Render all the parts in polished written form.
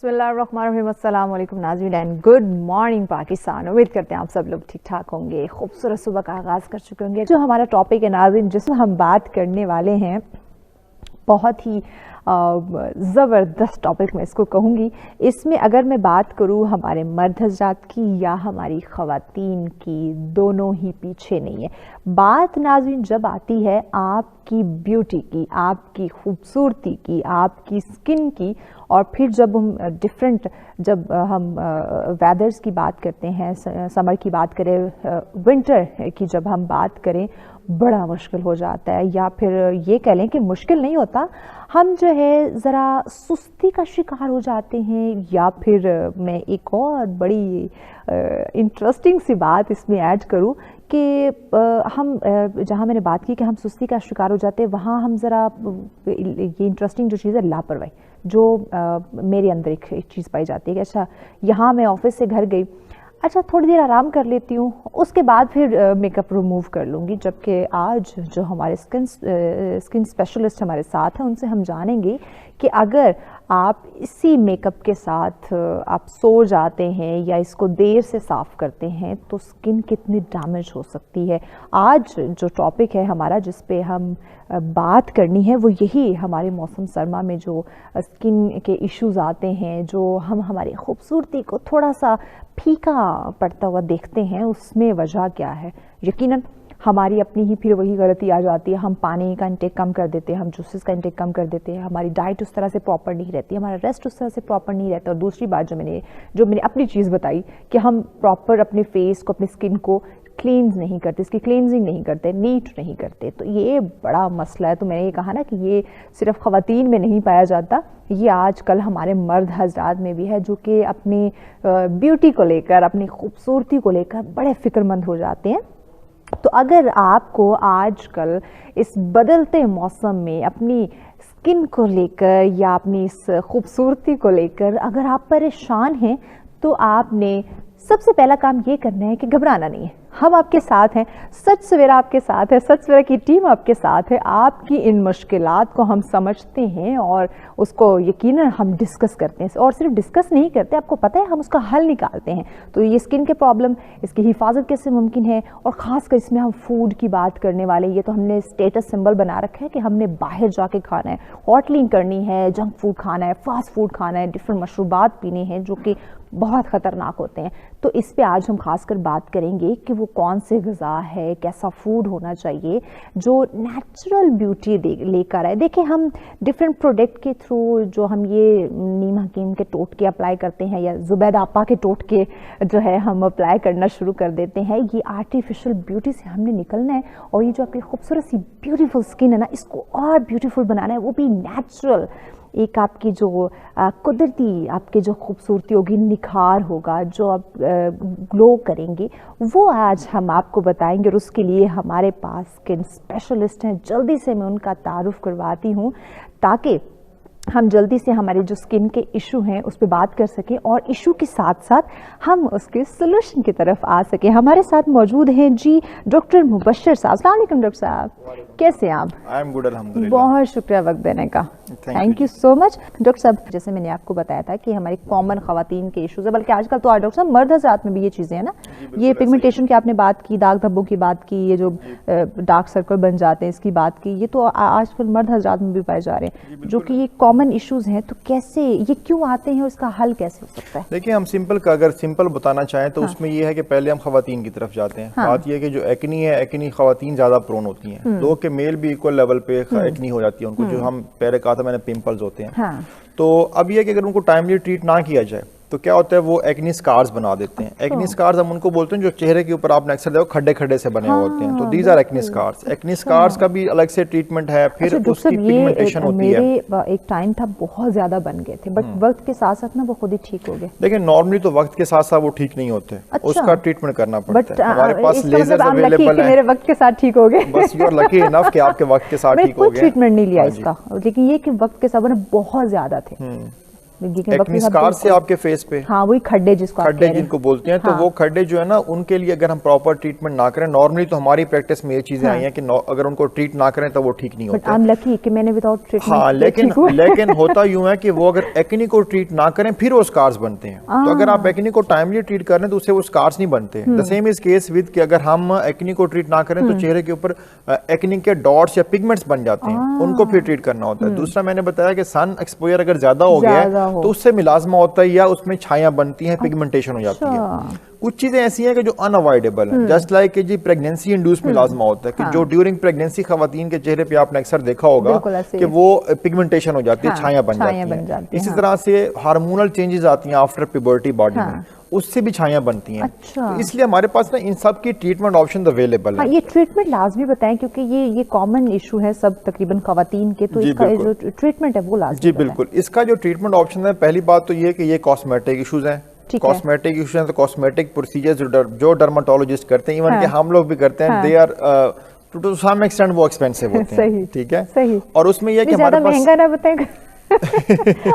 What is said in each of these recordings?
बिस्मिल्लाहिर्रहमानिर्रहीम, अस्सलाम वालेकुम नाज़रीन एंड गुड मॉर्निंग पाकिस्तान। उम्मीद करते हैं आप सब लोग ठीक ठाक होंगे, खूबसूरत सुबह का आगाज़ कर चुके होंगे। जो हमारा टॉपिक है नाज़रीन, जिसमें हम बात करने वाले हैं, बहुत ही ज़बरदस्त टॉपिक मैं इसको कहूँगी। इसमें अगर मैं बात करूँ हमारे मर्द हज़रात की या हमारी ख़वातीन की, दोनों ही पीछे नहीं है। बात नाज़रीन जब आती है आपकी ब्यूटी की, आपकी खूबसूरती की, आपकी स्किन की, और फिर जब हम जब हम वेदर्स की बात करते हैं, समर की बात करें, विंटर की जब हम बात करें, बड़ा मुश्किल हो जाता है। या फिर ये कह लें कि मुश्किल नहीं होता, हम जो है ज़रा सुस्ती का शिकार हो जाते हैं। या फिर मैं एक और बड़ी इंटरेस्टिंग सी बात इसमें ऐड करूँ कि हम जहाँ मैंने बात की कि हम सुस्ती का शिकार हो जाते हैं, वहाँ हम ज़रा ये इंटरेस्टिंग जो चीज़ है, लापरवाही, जो मेरे अंदर एक चीज़ पाई जाती है कि अच्छा यहाँ मैं ऑफिस से घर गई, अच्छा थोड़ी देर आराम कर लेती हूँ, उसके बाद फिर मेकअप रिमूव कर लूँगी। जबकि आज जो हमारे स्किन स्पेशलिस्ट हमारे साथ हैं, उनसे हम जानेंगे कि अगर आप इसी मेकअप के साथ आप सो जाते हैं या इसको देर से साफ़ करते हैं तो स्किन कितनी डैमेज हो सकती है। आज जो टॉपिक है हमारा, जिस पे हम बात करनी है, वो यही हमारे मौसम सरमा में जो स्किन के इश्यूज़ आते हैं, जो हम हमारी खूबसूरती को थोड़ा सा फीका पड़ता हुआ देखते हैं, उसमें वजह क्या है। यकीनन हमारी अपनी ही फिर वही गलती आ जाती है, हम पानी का इंटेक कम कर देते हैं, हम जूसेस का इंटेक कम कर देते हैं, हमारी डाइट उस तरह से प्रॉपर नहीं रहती, हमारा रेस्ट उस तरह से प्रॉपर नहीं रहता। और दूसरी बात जो मैंने अपनी चीज़ बताई कि हम प्रॉपर अपने फेस को, अपनी स्किन को क्लींस नहीं करते, इसकी क्लींजिंग नहीं करते, नीट नहीं करते, तो ये बड़ा मसला है। तो मैंने ये कहा ना कि ये सिर्फ ख़वातीन में नहीं पाया जाता, ये आजकल हमारे मर्द हज़रात में भी है, जो कि अपनी ब्यूटी को लेकर, अपनी खूबसूरती को लेकर बड़े फ़िक्रमंद हो जाते हैं। तो अगर आपको आजकल इस बदलते मौसम में अपनी स्किन को लेकर या अपनी इस खूबसूरती को लेकर अगर आप परेशान हैं, तो आपने सबसे पहला काम ये करना है कि घबराना नहीं है। हम आपके साथ हैं, सच सवेरा आपके साथ है, सच सवेरा की टीम आपके साथ है। आपकी इन मुश्किलात को हम समझते हैं और उसको यकीनन हम डिस्कस करते हैं, और सिर्फ डिस्कस नहीं करते, आपको पता है हम उसका हल निकालते हैं। तो ये स्किन के प्रॉब्लम, इसकी हिफाजत कैसे मुमकिन है, और ख़ासकर इसमें हम फूड की बात करने वाले। ये तो हमने स्टेटस सिंबल बना रखा है कि हमने बाहर जाके खाना है, हॉटलिंग करनी है, जंक फूड खाना है, फास्ट फूड खाना है, डिफरेंट मशरूबात पीने हैं जो कि बहुत ख़तरनाक होते हैं। तो इस पे आज हम खासकर बात करेंगे कि वो कौन से ग़िज़ा है, कैसा फूड होना चाहिए जो नेचुरल ब्यूटी लेकर आए। देखिए, हम डिफरेंट प्रोडक्ट के थ्रू जो हम ये नीम हकीम के टोटके अप्लाई करते हैं या जुबैदा आपा के टोटके जो है हम अप्लाई करना शुरू कर देते हैं, ये आर्टिफिशियल ब्यूटी से हमने निकलना है। और ये जो आपकी खूबसूरत सी ब्यूटीफुल स्किन है ना, इसको और ब्यूटीफुल बनाना है, वो भी नेचुरल। एक आपकी जो कुदरती आपके जो खूबसूरती होगी, निखार होगा, जो आप ग्लो करेंगे, वो आज हम आपको बताएंगे। और उसके लिए हमारे पास स्किन स्पेशलिस्ट हैं, जल्दी से मैं उनका तारुफ करवाती हूँ ताकि हम जल्दी से हमारे जो स्किन के इशू हैं उस पर बात कर सकें, और इशू के साथ साथ हम उसके सोल्यूशन की तरफ आ सकें। हमारे साथ मौजूद हैं जी डॉक्टर मुबश्शिर साहब। अस्सलाम वालेकुम डॉक्टर साहब, कैसे हैं आप? आई एम गुड, अल्हम्दुलिल्लाह। बहुत शुक्रिया वक्त देने का, thank you so much. Doctor साहब, जैसे मैंने आपको बताया था कि हमारी कॉमन ख़वातीन के इशूज़ है, बल्कि आजकल तो डॉक्टर साहब मर्द हज़रात में भी ये चीज़ें हैं ना, ये पिगमेंटेशन की आपने बात की, दाग धब्बों की बात की, ये जो डार्क सर्कल बन जाते हैं इसकी बात की, ये तो आजकल मर्द हज़रात में भी पाए जा रहे हैं, जो कि ये कॉमन इशूज़ हैं। तो कैसे ये क्यों आते हैं, उसका हल कैसे हो सकता है? देखिए, हम अगर सिंपल बताना चाहें तो उसमें ये है कि पहले हम ख़वातीन की तरफ जाते हैं। बात ये है कि जो एक्नी है, एक्नी ख़वातीन ज़्यादा प्रोन होती हैं, दो के मेल भी इक्वल लेवल पे एक्नी हो जाती है उनको, जो हम पहले कहा था मैंने, पिंपल्स होते हैं। तो अब ये कि अगर उनको टाइमली ट्रीट ना किया जाए तो क्या होता है, वो एक्नी स्कार्स बना देते हैं। एक्नी स्कार्स हम उनको बोलते हैं जो चेहरे के ऊपर आपने अक्सर देखो खड्डे खड्डे से बने हुए होते हैं, तो these are acne scars. Acne scars का भी अलग से ट्रीटमेंट है, फिर उसकी पिगमेंटेशन होती है। एक टाइम था बहुत ज्यादा बन गए थे, बट वक्त के साथ साथ ना वो खुद ही ठीक हो गए। देखिए, नॉर्मली तो वक्त के साथ साथ वो ठीक नहीं होते, उसका ट्रीटमेंट करना पड़ता है। हमारे पास लेजर अवेलेबल है। मेरे वक्त के साथ ठीक हो गए, बस यू आर लकी इनफ कि आपके वक्त के साथ ठीक हो गए। ट्रीटमेंट नहीं लिया इसका, लेकिन ये कि वक्त के साथ बहुत ज्यादा थे। एक्ने स्कार से आपके फेस पे, हाँ वही खड्डे जिसको खड्डे जिनको बोलते हैं, तो वो खड्डे जो है ना उनके लिए अगर हम प्रॉपर ट्रीटमेंट ना करें, नॉर्मली तो हमारी प्रैक्टिस में ये चीजें आई हैं कि अगर उनको ट्रीट ना करें तो वो ठीक नहीं होते। आई एम लकी कि मैंने विदाउट ट्रीटमेंट, हाँ लेकिन होता यूं है कि वो अगर एक्ने को ट्रीट ना करें फिर वो स्कार्स बनते हैं। तो अगर आप एक्ने को टाइमली ट्रीट कर रहे हैं तो उससे वो स्कार्स नहीं बनते। The same is case with कि अगर हम एक्ने को ट्रीट ना करें तो चेहरे के ऊपर एक्ने के डॉट्स या पिगमेंट्स बन जाते हैं, उनको फिर ट्रीट करना होता है। दूसरा मैंने बताया कि सन एक्सपोजर अगर ज्यादा हो गया है तो उससे मिलाजमा होता है या उसमें छायां बनती हैं, पिगमेंटेशन हो जाती है। कुछ चीजें ऐसी हैं कि जो अनअवॉइडेबल हैं, जस्ट लाइक कि जी प्रेगनेंसी इंड्यूस मिलाजमा होता है कि जो ड्यूरिंग प्रेगनेंसी खवातीन के चेहरे पे आपने अक्सर देखा होगा कि वो पिगमेंटेशन हो जाती है, छायां बन जाती है। इसी तरह से हार्मोनल चेंजेस आती हैं आफ्टर प्यूबर्टी बॉडी में, उससे भी छायां बनती हैं। तो इसलिए हमारे पास ना इन सब की ट्रीटमेंट ऑप्शन अवेलेबल है। ये ट्रीटमेंट लाजमी बताएं क्योंकि ये कॉमन इशू है सब तकरीबन खवातीन के, तो इसका जो ट्रीटमेंट है वो लाजमी। जी बिल्कुल, इसका जो ट्रीटमेंट ऑप्शन है, पहली बाट तो ये कि ये कॉस्मेटिक इशूज हैं। कॉस्मेटिक इशू है तो कॉस्मेटिक प्रोसीजर्स जो डर्माटोलॉजिस्ट करते हैं, इवन कि हम लोग भी करते हैं, they are to some extent वो एक्सपेंसिव होते हैं। ठीक है, सही। और उसमें ये कि हमारे पास महंगा ना बताएं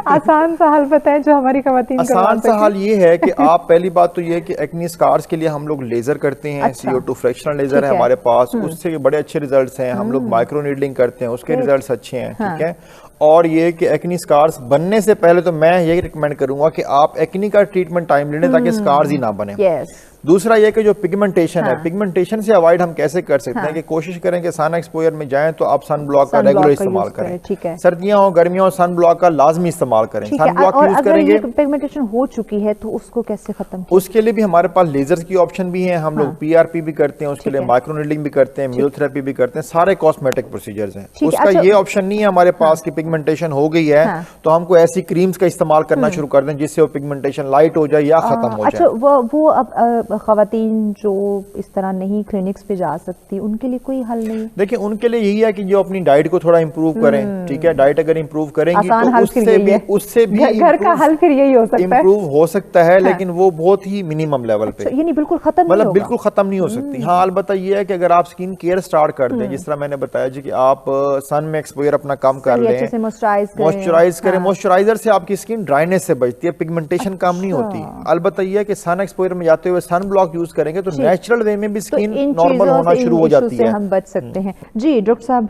आसान सा हाल बताएं जो हमारी खवातीन। आसान सा हाल ये है कि आप पहली बात तो ये है कि एक्ने स्कार्स के लिए हम लोग लेजर करते हैं। CO2 फ्रैक्शनल लेजर है हमारे पास, उससे बड़े अच्छे रिजल्ट्स हैं। हम लोग माइक्रो नीडलिंग करते हैं, उसके रिजल्ट्स अच्छे हैं। ठीक है, और ये कि एक्ने स्कार्स बनने से पहले तो मैं यही रिकमेंड करूंगा कि आप एक्ने का ट्रीटमेंट टाइम ले लें ताकि स्कार्स ही ना बने। दूसरा ये कि जो पिगमेंटेशन है, पिगमेंटेशन से अवॉइड हम कैसे कर सकते हैं कि कोशिश करें कि सन एक्सपोजर में जाएं तो आप सन ब्लॉक का रेगुलर इस्तेमाल करें। सर्दियां हो गर्मियां हो, सन ब्लॉक का लाजमी इस्तेमाल करें। सन ब्लॉक यूज करेंगे। पिगमेंटेशन हो चुकी है तो उसको कैसे खत्म? उसके लिए भी हमारे पास लेजर्स की ऑप्शन भी है। हम लोग PRP भी करते हैं, उसके लिए माइक्रो नीडलिंग भी करते हैं, म्योथेरेपी भी करते हैं, सारे कॉस्मेटिक प्रोसीजर्स हैं। उसका ये ऑप्शन नहीं है हमारे पास कि पिगमेंटेशन हो गई है तो हमको ऐसी क्रीम्स का इस्तेमाल करना शुरू कर दें जिससे वो पिगमेंटेशन लाइट हो जाए या खत्म हो जाए। वो अब खवातीन जो इस तरह नहीं क्लिनिक्स पे जा सकती, उनके लिए कोई हल नहीं? देखिए उनके लिए यही है कि जो अपनी डाइट को थोड़ा इंप्रूव करें। ठीक है, डाइट अगर इंप्रूव करेंगी तो उससे भी घर का हल फिर यही हो सकता है, इंप्रूव हो सकता है, लेकिन वो बहुत ही मिनिमम लेवल पे, ये नहीं बिल्कुल खत्म, मतलब बिल्कुल खत्म नहीं हो सकती। हाँ अलबत्ता ये है कि अगर आप स्किन केयर स्टार्ट कर दें, जिस तरह मैंने बताया जी कि आप सन में एक्सपोजर अपना कम कर लें, मॉइस्चराइज करें, मॉइस्चराइजर से आपकी स्किन ड्राइनेस से बचती है, पिगमेंटेशन कम नहीं होती। अलबत्ता ये है कि सन एक्सपोजर में जाते हुए सन ब्लॉक यूज करेंगे तो नेचुरल वे में भी स्किन नॉर्मल होना शुरू हो जाती है, हम बच सकते हैं। जी डॉक्टर साहब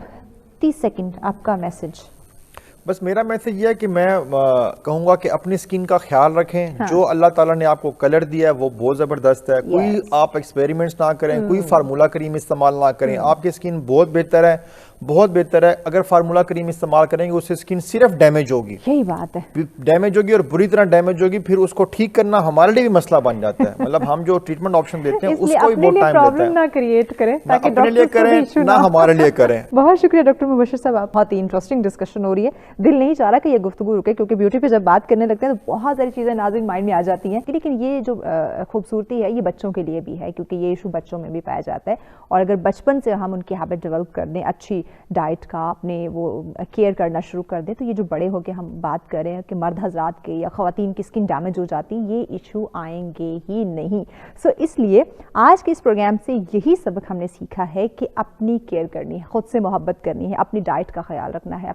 30 सेकंड आपका मैसेज। बस मेरा मैसेज ये है कि मैं कहूंगा कि अपनी स्किन का ख्याल रखें। जो अल्लाह ताला ने आपको कलर दिया है वो बहुत जबरदस्त है। कोई आप एक्सपेरिमेंट्स ना करें, कोई फार्मूला क्रीम इस्तेमाल ना करें। आपकी स्किन बहुत बेहतर है, बहुत बेहतर है। अगर फार्मूला क्रीम इस्तेमाल करेंगे उससे स्किन सिर्फ डैमेज होगी, यही बात है, डैमेज होगी और बुरी तरह डैमेज होगी। फिर उसको ठीक करना हमारे लिए भी मसला बन जाता है। मतलब हम जो ट्रीटमेंट ऑप्शन देते हैं उसको भी बहुत टाइम लेता है। ना क्रिएट करें ताकि अपने लिए करें ना हमारे लिए करें। बहुत शुक्रिया डॉक्टर मुबशिर साहब, बहुत ही इंटरेस्टिंग डिस्कशन हो रही है। दिल नहीं चाह रहा कि ये गुफ्तगू रुके क्योंकि ब्यूटी पे जब बात करने लगते हैं तो बहुत सारी चीजें नाज़रीन माइंड में आ जाती हैं, लेकिन ये जो खूबसूरती है ये बच्चों के लिए भी है क्योंकि ये इशू बच्चों में भी पाया जाता है। और अगर बचपन से हम उनकी हैबिट डेवलप कर दें, अच्छी डाइट का अपने वो केयर करना शुरू कर दें, तो ये जो बड़े होकर हम बात कर रहे हैं कि मर्द हजरात के या ख़वातीन की स्किन डैमेज हो जाती, ये इशू आएंगे ही नहीं। सो इसलिए आज के इस प्रोग्राम से यही सबक हमने सीखा है कि अपनी केयर करनी है, खुद से मोहब्बत करनी है, अपनी डाइट का ख्याल रखना है,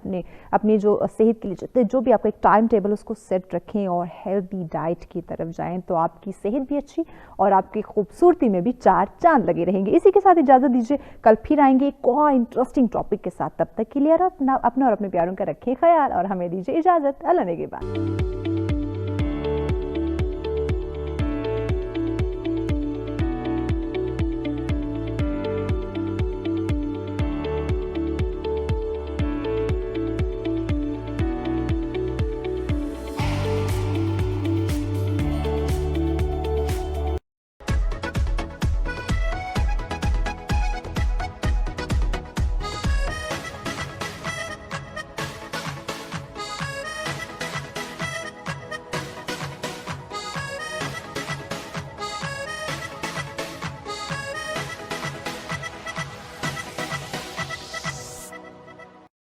अपनी जो सेहत के लिए जो भी आपका एक टाइम टेबल उसको सेट रखें और हेल्दी डाइट की तरफ जाएं तो आपकी सेहत भी अच्छी और आपकी खूबसूरती में भी चार चांद लगे रहेंगे। इसी के साथ इजाज़त दीजिए, कल फिर आएंगे एक और इंटरेस्टिंग टॉपिक के साथ। तब तक के लिए अपना और अपने प्यारों का रखें ख्याल और हमें दीजिए इजाज़त। अल्लाह ने के बाद।